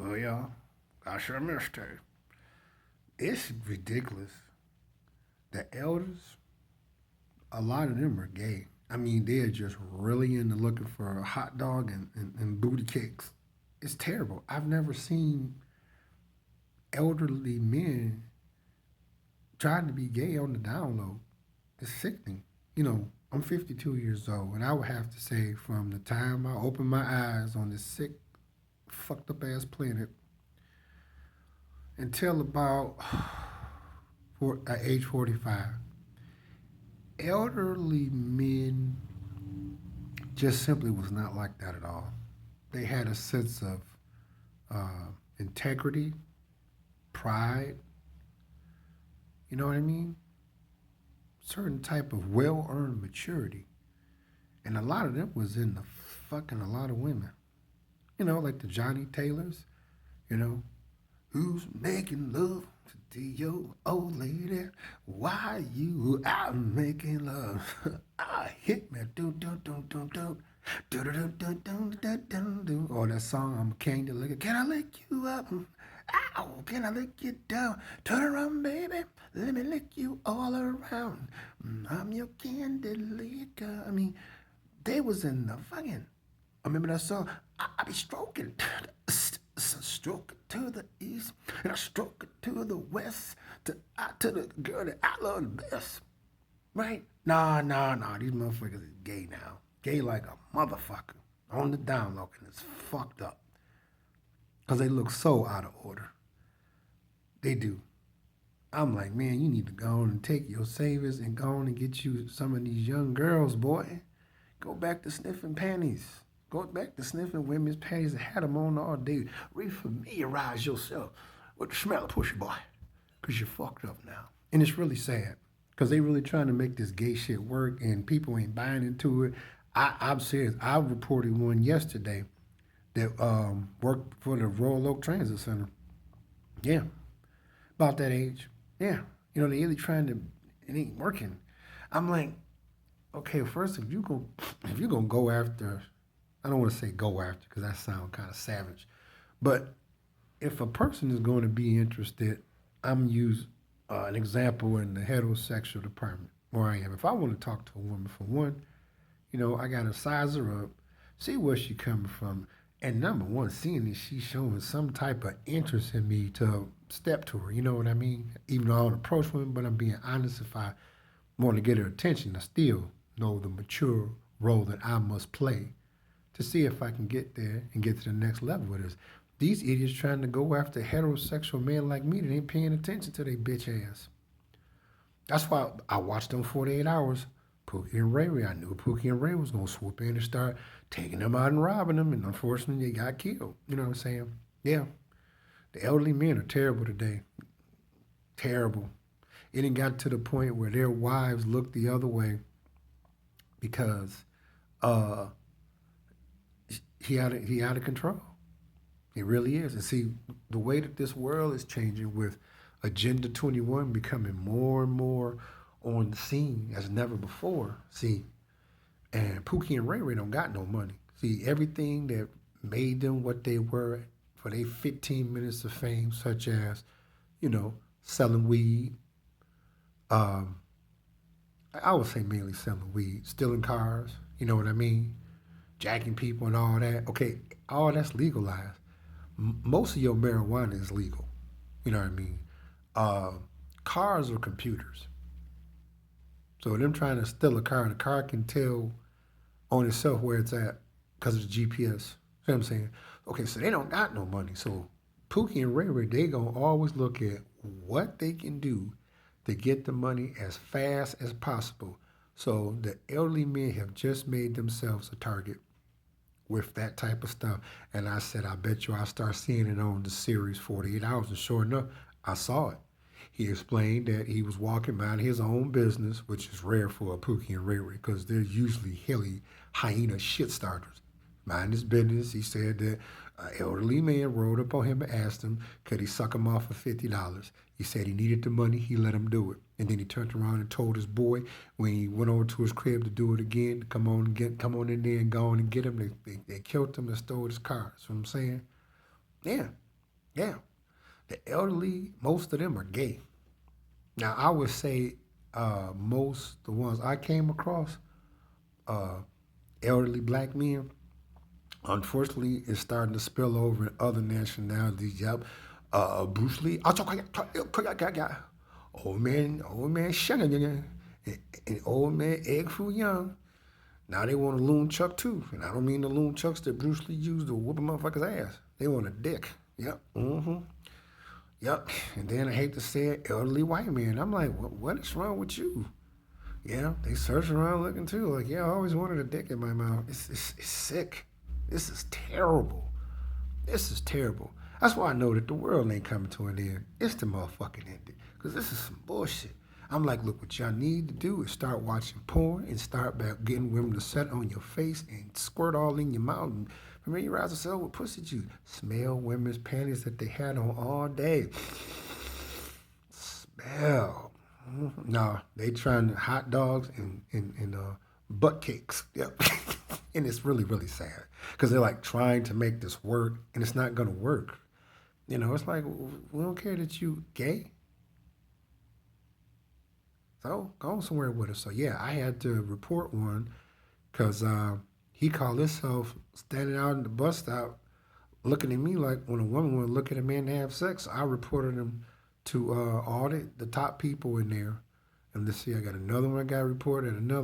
Oh yeah, I sure missed her. It's ridiculous. The elders, a lot of them are gay. I mean, they're just really into looking for a hot dog and booty cakes. It's terrible. I've never seen elderly men trying to be gay on the down low. It's sickening. I'm 52 years old, and I would have to say from the time I opened my eyes on this sick, fucked up ass planet until about age 45, elderly men just simply was not like that at all. They had a sense of integrity, pride, you know what I mean? Certain type of well earned maturity. And a lot of them was in the fucking a lot of women. Like the Johnny Taylors, you know, who's making love to your old lady? Why you out making love? I hit me, do do do do do. Do do do do do do do do. Or that song, I'm a king to lick it. Can I lick you up? Ow, can I lick you down? Turn around, baby. Let me lick you all around. I'm your candy licker. I mean, they was in the fucking. I remember that song. I be stroking, stroke it to the east, and I stroke it to the west, to the girl that I love the best. Right? Nah, nah, nah. These motherfuckers is gay now. Gay like a motherfucker. On the down low, and it's fucked up. Because they look so out of order. They do. I'm like, man, you need to go on and take your savings and go on and get you some of these young girls, boy. Go back to sniffing panties. Go back to sniffing women's panties and had them on all day. Refamiliarize yourself with the smell of pussy, boy. Because you're fucked up now. And it's really sad. Because they really trying to make this gay shit work and people ain't buying into it. I'm serious. I reported one yesterday that worked for the Royal Oak Transit Center. Yeah, about that age. Yeah, they really trying to. It ain't working. I'm like, okay, first if you gonna go after, I don't want to say go after because that sounds kind of savage, but if a person is going to be interested, I'm use an example in the heterosexual department where I am. If I want to talk to a woman for one, I got to size her up, see where she coming from, and number one, seeing that she's showing some type of interest in me to step to her. You know what I mean? Even though I don't approach women, but I'm being honest. If I want to get her attention, I still know the mature role that I must play to see if I can get there and get to the next level with this. These idiots trying to go after heterosexual men like me that ain't paying attention to their bitch ass. That's why I watched them 48 hours. Pookie and Ray Ray. I knew Pookie and Ray was gonna swoop in and start taking them out and robbing them, and unfortunately they got killed. You know what I'm saying? Yeah. The elderly men are terrible today. Terrible. It done got to the point where their wives look the other way because uh he out of control. It really is. And see, the way that this world is changing with Agenda 21 becoming more and more on the scene as never before. See, and Pookie and Ray Ray don't got no money. See, everything that made them what they were for their 15 minutes of fame, such as, selling weed, um, I would say mainly selling weed, stealing cars, you know what I mean? Jacking people and all that. Okay, all that's legalized. Most of your marijuana is legal. You know what I mean? Uh, Cars are computers. So them trying to steal a car, the car can tell on itself where it's at because of the GPS. You know what I'm saying? Okay, so they don't got no money. So Pookie and Ray Ray, they gonna always look at what they can do to get the money as fast as possible. So the elderly men have just made themselves a target with that type of stuff. And I said, I bet you I'll start seeing it on the series 48 Hours. And sure enough, I saw it. He explained that he was walking mind his own business, which is rare for a Pookie and Ray Ray because they're usually hilly hyena shit starters. Mind his business. He said that an elderly man rode up on him and asked him, could he suck him off for $50? He said he needed the money. He let him do it. And then he turned around and told his boy when he went over to his crib to do it again, come on in there and go on and get him. They killed him and stole his car. That's what I'm saying. Yeah. Yeah, the elderly, most of them are gay. Now, I would say most the ones I came across, uh, elderly black men, unfortunately, is starting to spill over in other nationalities. Yep, Bruce Lee, old man Shannon, and old man Egg Foo Young. Now they want a loon chuck too, and I don't mean the loon chucks that Bruce Lee used to whoop a motherfucker's ass. They want a dick. Yep. Mm-hmm. Yep. And then I hate to say it, elderly white man. I'm like, what is wrong with you? Yeah, they searching around looking too. Like, yeah, I always wanted a dick in my mouth. It's sick. This is terrible. This is terrible. That's why I know that the world ain't coming to an end. It's the motherfucking ending. Because this is some bullshit. I'm like, look, what y'all need to do is start watching porn and start back getting women to set on your face and squirt all in your mouth and familiarize yourself with pussy juice. Smell women's panties that they had on all day. Smell. No, they trying hot dogs and butt cakes. Yep. And it's really, really sad because they're like trying to make this work and it's not going to work. It's like, we don't care that you gay. So go somewhere with us. So yeah, I had to report one because he called himself standing out in the bus stop looking at me like when a woman would look at a man to have sex. I reported him to all the top people in there. And let's see, I got another one I got reported, another